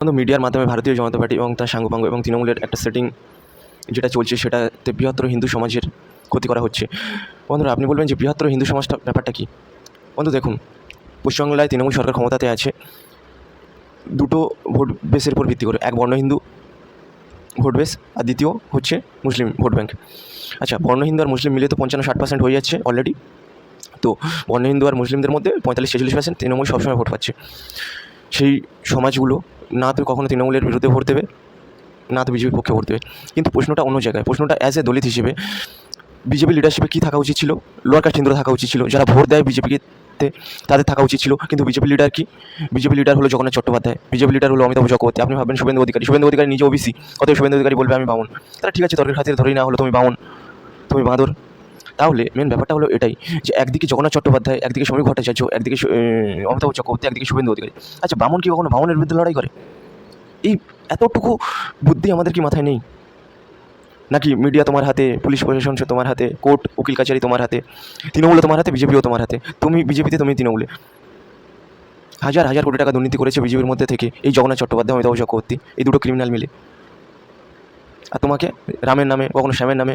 কিন্তু মিডিয়ার মাধ্যমে ভারতীয় জনতা পার্টি এবং তার সাঙ্গপাঙ্গ এবং তৃণমূলের একটা সেটিং যেটা চলছে সেটাতে বৃহত্তর হিন্দু সমাজের ক্ষতি করা হচ্ছে। বন্ধুরা, আপনি বলবেন যে বৃহত্তর হিন্দু সমাজটা ব্যাপারটা কী? বন্ধু দেখুন, পশ্চিমবাংলায় তৃণমূল সরকার ক্ষমতাতে আছে দুটো ভোট বেসের উপর ভিত্তি করে। এক বর্ণ হিন্দু ভোট বেস, আর দ্বিতীয় হচ্ছে মুসলিম ভোট ব্যাঙ্ক। আচ্ছা, বর্ণ হিন্দু আর মুসলিম মিলে তো 55-60% হয়ে যাচ্ছে অলরেডি। তো বর্ণ হিন্দু আর মুসলিমদের মধ্যে 45-46% তৃণমূল সবসময় ভোট পাচ্ছে। সেই সমাজগুলো না তো কখনো তৃণমূলের বিরুদ্ধে ভোট দেবে, না তো বিজেপির পক্ষে ভোট দেবে। কিন্তু প্রশ্নটা অন্য জায়গায়। প্রশ্নটা অ্যাজ এ দলিত হিসেবে বিজেপি লিডারশিপে কী থাকা উচিত ছিল? লোয়ার কাস্ট হিন্দুরা থাকা উচিত ছিল। যারা ভোট দেয় বিজেপিকে তাদের থাকা উচিত ছিল। কিন্তু বিজেপি লিডার কি? বিজেপি লিডার হলো জগন্নাথ চট্টোপাধ্যায়, বিজেপি লিডার হলো অমিতাভ চক্রবর্তী। আপনি ভাববেন শুভেন্দু অধিকারী নিজে ওবিসি, অতএব শুভেন্দু অধিকারী বলবে আমি বামন। তাহলে ঠিক আছে, তর্কের খাতিরে ধরেই না হলো তুমি বামন, তুমি বাঁদর। তাহলে মেন ব্যাপারটা হলো এটাই যে একদিকে জগন্নাথ চট্টোপাধ্যায়, একদিকে সমীর ভট্টাচার্য, একদিকে অমিতাভ চক্রবর্তী, একদিকে শুভেন্দু অধিকারী। আচ্ছা, বামন কি কখনো বামনের বিরুদ্ধে লড়াই করে? এই এতটুকু বুদ্ধি আমাদের কি মাথায় নেই? নাকি মিডিয়া তোমার হাতে, পুলিশ প্রশাসন তোমার হাতে, কোর্ট উকিল কাছারি তোমার হাতে, তৃণমূলও তোমার হাতে, বিজেপিও তোমার হাতে। তুমি বিজেপিতে, তুমি তৃণমূলে। হাজার হাজার কোটি টাকা দুর্নীতি করেছে বিজেপির মধ্যে থেকে এই জগন্নাথ চট্টোপাধ্যায়, অমিতাভ চক্রবর্তী, এই দুটো ক্রিমিনাল মিলে। আর তোমাকে রামের নামে, কখনো শ্যামের নামে